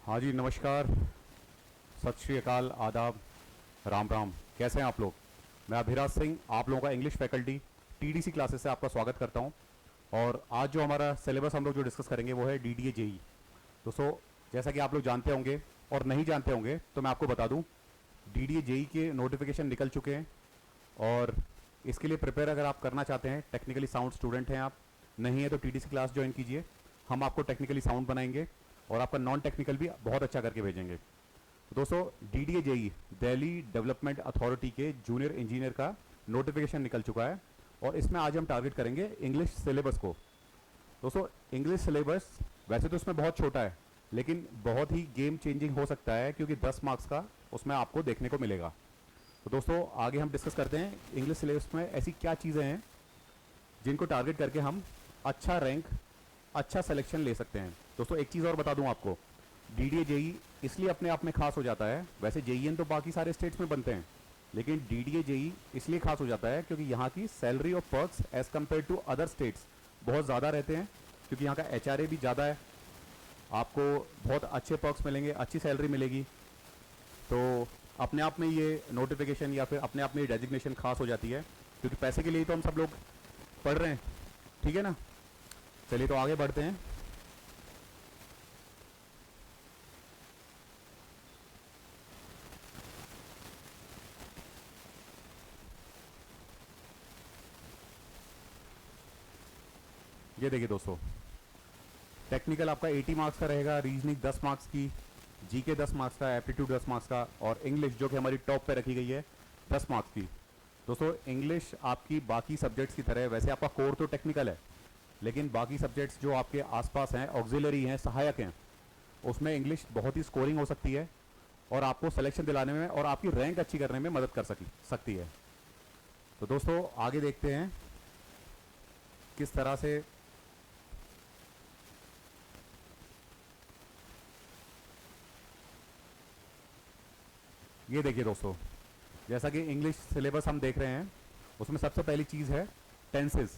हाँ जी, नमस्कार, सत श्री अकाल, आदाब, राम राम। कैसे हैं आप लोग? मैं अभिराज सिंह, आप लोगों का इंग्लिश फैकल्टी टीडीसी क्लासेस से आपका स्वागत करता हूं। और आज जो हमारा सिलेबस हम लोग जो डिस्कस करेंगे वो है डीडीए जेई। दोस्तों, जैसा कि आप लोग जानते होंगे और नहीं जानते होंगे तो मैं आपको बता दूं, डीडीए जेई के नोटिफिकेशन निकल चुके हैं। और इसके लिए प्रिपेयर अगर आप करना चाहते हैं, टेक्निकली साउंड स्टूडेंट हैं आप, नहीं है तो टीडीसी क्लास ज्वाइन कीजिए। हम आपको टेक्निकली साउंड बनाएंगे और आपका नॉन टेक्निकल भी बहुत अच्छा करके भेजेंगे। तो दोस्तों, DDA JE Delhi development authority के जूनियर इंजीनियर का नोटिफिकेशन निकल चुका है और इसमें आज हम टारगेट करेंगे इंग्लिश सिलेबस को। दोस्तों, इंग्लिश सिलेबस वैसे तो इसमें बहुत छोटा है, लेकिन बहुत ही गेम चेंजिंग हो सकता है क्योंकि 10 मार्क्स का उसमें आपको देखने को मिलेगा। तो दोस्तों, आगे हम डिस्कस करते हैं इंग्लिश सिलेबस में ऐसी क्या चीज़ें हैं जिनको टारगेट करके हम अच्छा रैंक, अच्छा सिलेक्शन ले सकते हैं। दोस्तों, एक चीज़ और बता दूं आपको, डीडीए जेई इसलिए अपने आप में खास हो जाता है। वैसे जेईएन तो बाकी सारे स्टेट्स में बनते हैं, लेकिन डीडीए जेई इसलिए खास हो जाता है क्योंकि यहाँ की सैलरी और perks as compare to other states बहुत ज़्यादा रहते हैं, क्योंकि यहाँ का एचआरए भी ज़्यादा है। आपको बहुत अच्छे पर्क्स मिलेंगे, अच्छी सैलरी मिलेगी। तो अपने आप में ये नोटिफिकेशन या फिर अपने आप में ये डेजिग्नेशन खास हो जाती है, क्योंकि पैसे के लिए तो हम सब लोग पढ़ रहे हैं। ठीक है ना? चलिए तो आगे बढ़ते हैं। ये देखिए दोस्तों, टेक्निकल आपका 80 मार्क्स का रहेगा, रीजनिंग 10 मार्क्स की, जीके 10 मार्क्स का, एप्टीट्यूड 10 मार्क्स का, और इंग्लिश जो कि हमारी टॉप पे रखी गई है 10 मार्क्स की। दोस्तों, इंग्लिश आपकी बाकी सब्जेक्ट्स की तरह, वैसे आपका कोर तो टेक्निकल है, लेकिन बाकी सब्जेक्ट्स जो आपके आसपास हैं, ऑक्सिलरी हैं, सहायक हैं, उसमें इंग्लिश बहुत ही स्कोरिंग हो सकती है और आपको सिलेक्शन दिलाने में और आपकी रैंक अच्छी करने में मदद कर सकती है। तो दोस्तों, आगे देखते हैं किस तरह से ये देखिए दोस्तों, जैसा कि इंग्लिश सिलेबस हम देख रहे हैं, उसमें सबसे पहली चीज़ है टेंसेस।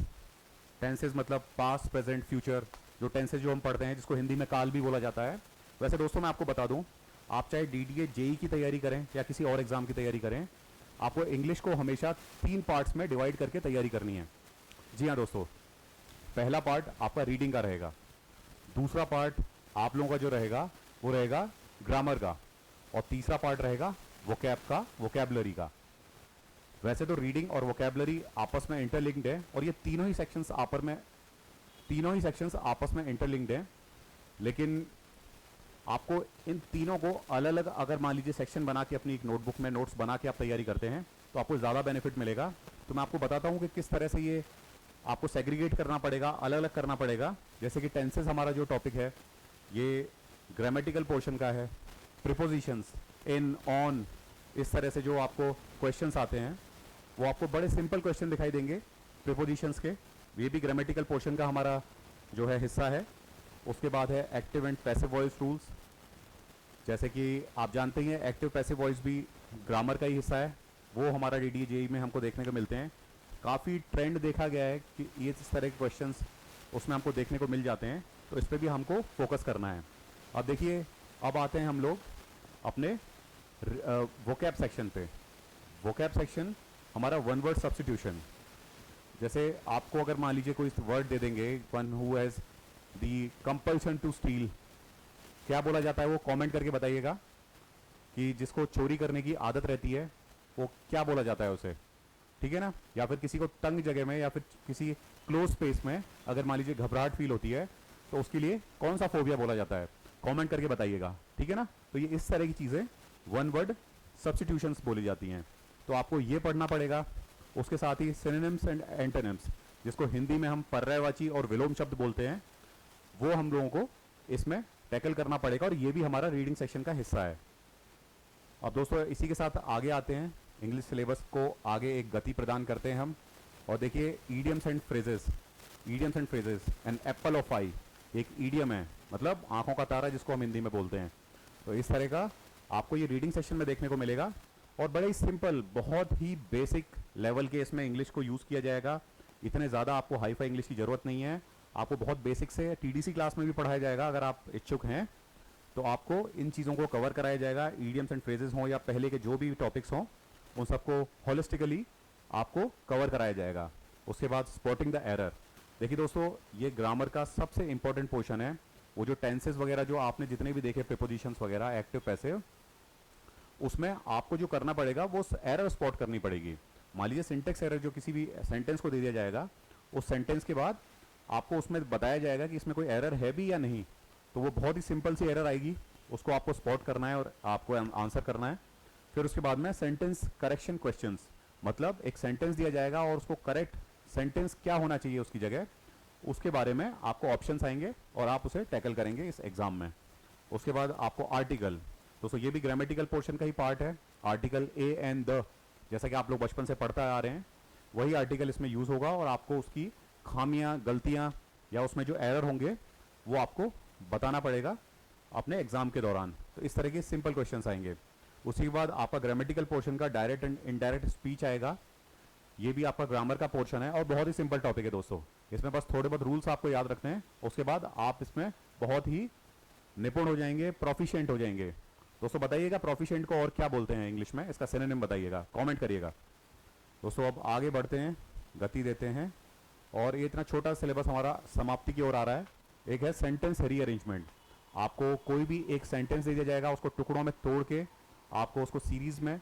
टेंसेस मतलब पास्ट, प्रेजेंट, फ्यूचर। जो टेंसेस जो हम पढ़ते हैं, जिसको हिंदी में काल भी बोला जाता है। वैसे दोस्तों, मैं आपको बता दूं, आप चाहे डीडीए जेई की तैयारी करें या किसी और एग्जाम की तैयारी करें, आपको इंग्लिश को हमेशा 3 पार्ट्स में डिवाइड करके तैयारी करनी है। जी हाँ दोस्तों, पहला पार्ट आपका रीडिंग का रहेगा, दूसरा पार्ट आप लोगों का जो रहेगा वो रहेगा ग्रामर का, और तीसरा पार्ट रहेगा वोकैब का, वोकैबलरी का। वैसे तो रीडिंग और वोकैबलरी आपस में इंटरलिंक्ड है और ये तीनों ही सेक्शंस आपस में इंटरलिंक्ड हैं, लेकिन आपको इन तीनों को अलग अलग, अगर मान लीजिए सेक्शन बना के अपनी एक नोटबुक में नोट्स बना के आप तैयारी करते हैं तो आपको ज़्यादा बेनिफिट मिलेगा। तो मैं आपको बताता हूँ कि किस तरह से ये आपको सेग्रीगेट करना पड़ेगा, अलग अलग करना पड़ेगा। जैसे कि टेंसेस हमारा जो टॉपिक है, ये ग्रामेटिकल पोर्शन का है। प्रीपोजिशंस, इन, ऑन, इस तरह से जो आपको क्वेश्चंस आते हैं, वो आपको बड़े सिंपल क्वेश्चन दिखाई देंगे प्रीपोजिशंस के। ये भी ग्रामेटिकल पोर्शन का हमारा जो है हिस्सा है। उसके बाद है active and passive voice rules. जैसे कि आप जानते ही हैं, एक्टिव पैसिव वॉइस भी ग्रामर का ही हिस्सा है। वो हमारा डीडीए जेई में हमको देखने को मिलते हैं। काफ़ी ट्रेंड देखा गया है कि ये इस तरह के क्वेश्चंस उसमें हमको देखने को मिल जाते हैं, तो इस पर भी हमको फोकस करना है। अब देखिए, अब आते हैं हम लोग अपने वोकैब सेक्शन पे। वोकैब सेक्शन हमारा वन वर्ड सब्स्टिट्यूशन। जैसे आपको अगर मान लीजिए कोई वर्ड दे देंगे, one who has the compulsion to steal, क्या बोला जाता है वो कमेंट करके बताइएगा। कि जिसको चोरी करने की आदत रहती है वो क्या बोला जाता है उसे, ठीक है ना? या फिर किसी को तंग जगह में या फिर किसी क्लोज स्पेस में अगर मान लीजिए घबराहट फील होती है तो उसके लिए कौन सा फोबिया बोला जाता है, कमेंट करके बताइएगा, ठीक है ना? तो ये इस तरह की चीज़ें वन वर्ड सब्स्टिट्यूशंस बोली जाती हैं, तो आपको ये पढ़ना पड़ेगा। उसके साथ ही सिनोनिम्स एंड एंटोनिम्स, जिसको हिंदी में हम पर्यायवाची और विलोम शब्द बोलते हैं, वो हम लोगों को इसमें टैकल करना पड़ेगा, और ये भी हमारा रीडिंग सेक्शन का हिस्सा है। अब दोस्तों, इसी के साथ आगे आते हैं, इंग्लिश सिलेबस को आगे एक गति प्रदान करते हैं हम। और देखिए, idioms and phrases. Idioms and phrases, an apple of eye, एक ईडियम है, मतलब आंखों का तारा, जिसको हम हिंदी में बोलते हैं। तो इस तरह का आपको ये रीडिंग सेक्शन में देखने को मिलेगा, और बड़े ही सिंपल, बहुत ही बेसिक लेवल के इसमें इंग्लिश को यूज़ किया जाएगा। इतने ज़्यादा आपको हाई फाई इंग्लिश की ज़रूरत नहीं है, आपको बहुत बेसिक से टीडीसी क्लास में भी पढ़ाया जाएगा अगर आप इच्छुक हैं। तो आपको इन चीज़ों को कवर कराया जाएगा, ईडियम्स एंड फ्रेजेस हों या पहले के जो भी टॉपिक्स हों उन सबको होलिस्टिकली आपको कवर कराया जाएगा। उसके बाद स्पॉटिंग द एरर। देखिए दोस्तों, ये ग्रामर का सबसे इंपॉर्टेंट पोर्शन है। वो जो टेंसेस वगैरह जो आपने जितने भी देखे, प्रीपोजिशंस वगैरह, एक्टिव पैसिव, उसमें आपको जो करना पड़ेगा वो एरर स्पॉट करनी पड़ेगी। मान लीजिए सिंटेक्स एरर जो किसी भी सेंटेंस को दे दिया जाएगा, उस सेंटेंस के बाद आपको उसमें बताया जाएगा कि इसमें कोई एरर है भी या नहीं। तो वो बहुत ही सिंपल सी एरर आएगी, उसको आपको स्पॉट करना है और आपको आंसर करना है। फिर उसके बाद में सेंटेंस करेक्शन क्वेश्चंस, मतलब एक सेंटेंस दिया जाएगा और उसको करेक्ट सेंटेंस क्या होना चाहिए उसकी जगह, उसके बारे में आपको ऑप्शंस आएंगे और आप उसे टैकल करेंगे इस एग्जाम में। उसके बाद आपको आर्टिकल, दोस्तों ये भी ग्रामेटिकल पोर्शन का ही पार्ट है। आर्टिकल ए एंड द, जैसा कि आप लोग बचपन से पढ़ते आ रहे हैं, वही आर्टिकल इसमें यूज होगा और आपको उसकी खामियां, गलतियां या उसमें जो एरर होंगे वो आपको बताना पड़ेगा अपने एग्जाम के दौरान। तो इस तरह के सिंपल क्वेश्चंस आएंगे। उसी के बाद आपका ग्रामेटिकल पोर्शन का डायरेक्ट एंड इनडायरेक्ट स्पीच आएगा। ये भी आपका ग्रामर का पोर्शन है और बहुत ही सिंपल टॉपिक है दोस्तों। इसमें बस थोड़े बहुत रूल्स आपको याद रखने हैं, उसके बाद आप इसमें बहुत ही निपुण हो जाएंगे, प्रोफिशिएंट हो जाएंगे। दोस्तों बताइएगा प्रोफिशिएंट को और क्या बोलते हैं इंग्लिश में, इसका सिनोनिम बताइएगा, कमेंट करिएगा। दोस्तों अब आगे बढ़ते हैं, गति देते हैं, और ये इतना छोटा सिलेबस हमारा समाप्ति की ओर आ रहा है। एक है सेंटेंस रीअरेंजमेंट। आपको कोई भी एक सेंटेंस दे दिया जाएगा, उसको टुकड़ों में तोड़ के आपको उसको सीरीज में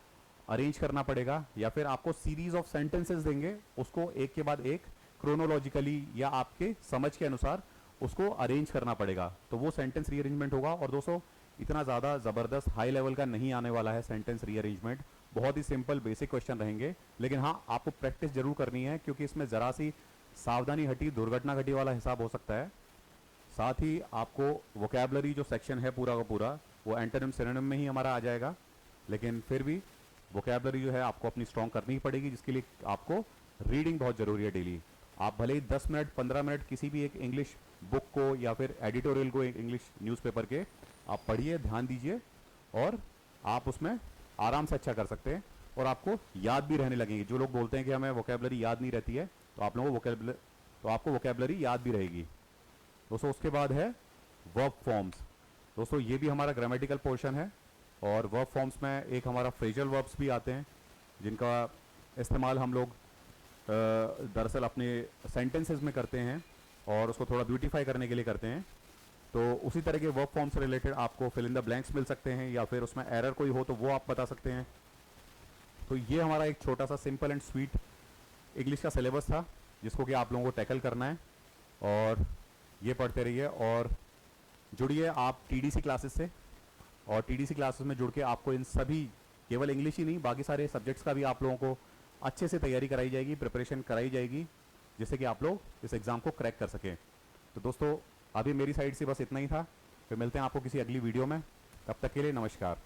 अरेंज करना पड़ेगा, या फिर आपको सीरीज ऑफ सेंटेंसेस देंगे, उसको एक के बाद एक क्रोनोलॉजिकली या आपके समझ के अनुसार उसको अरेंज करना पड़ेगा। तो वो सेंटेंस रीअरेंजमेंट होगा। और दोस्तों इतना ज़्यादा ज़बरदस्त हाई लेवल का नहीं आने वाला है सेंटेंस रीअरेंजमेंट, बहुत ही सिंपल बेसिक क्वेश्चन रहेंगे। लेकिन हाँ, आपको प्रैक्टिस जरूर करनी है, क्योंकि इसमें ज़रा सी सावधानी हटी दुर्घटना घटी वाला हिसाब हो सकता है। साथ ही आपको वोकैबलरी जो सेक्शन है पूरा का पूरा, वो एंटोनिम सिनोनिम में ही हमारा आ जाएगा। लेकिन फिर भी वोकैबलरी जो है आपको अपनी स्ट्रॉन्ग करनी ही पड़ेगी, जिसके लिए आपको रीडिंग बहुत ज़रूरी है डेली। आप भले ही 10 मिनट 15 मिनट किसी भी एक इंग्लिश बुक को या फिर एडिटोरियल को, इंग्लिश न्यूज़पेपर के आप पढ़िए, ध्यान दीजिए, और आप उसमें आराम से अच्छा कर सकते हैं और आपको याद भी रहने लगेंगे। जो लोग बोलते हैं कि हमें वोकैबलरी याद नहीं रहती है, तो आप लोगों को आपको वोकैबलरी याद भी रहेगी। दोस्तों उसके बाद है वर्ब फॉर्म्स। दोस्तों ये भी हमारा ग्रामेटिकल पोर्शन है, और वर्ब फॉर्म्स में एक हमारा फ्रेजल वर्ब्स भी आते हैं, जिनका इस्तेमाल हम लोग दरअसल अपने सेंटेंसेस में करते हैं और उसको थोड़ा ब्यूटीफाई करने के लिए करते हैं। तो उसी तरह के वर्ब फॉर्म से रिलेटेड आपको फिल इन द ब्लैंक्स मिल सकते हैं, या फिर उसमें एरर कोई हो तो वो आप बता सकते हैं। तो ये हमारा एक छोटा सा सिंपल एंड स्वीट इंग्लिश का सिलेबस था, जिसको कि आप लोगों को टैकल करना है। और ये पढ़ते रहिए और जुड़िए आप टीडीसी क्लासेस से, और टीडीसी क्लासेस में जुड़ के आपको इन सभी, केवल इंग्लिश ही नहीं, बाकी सारे सब्जेक्ट्स का भी आप लोगों को अच्छे से तैयारी कराई जाएगी, प्रिपरेशन कराई जाएगी, जिससे कि आप लोग इस एग्ज़ाम को क्रैक कर सकें। तो दोस्तों अभी मेरी साइड से बस इतना ही था, फिर मिलते हैं आपको किसी अगली वीडियो में। तब तक के लिए नमस्कार।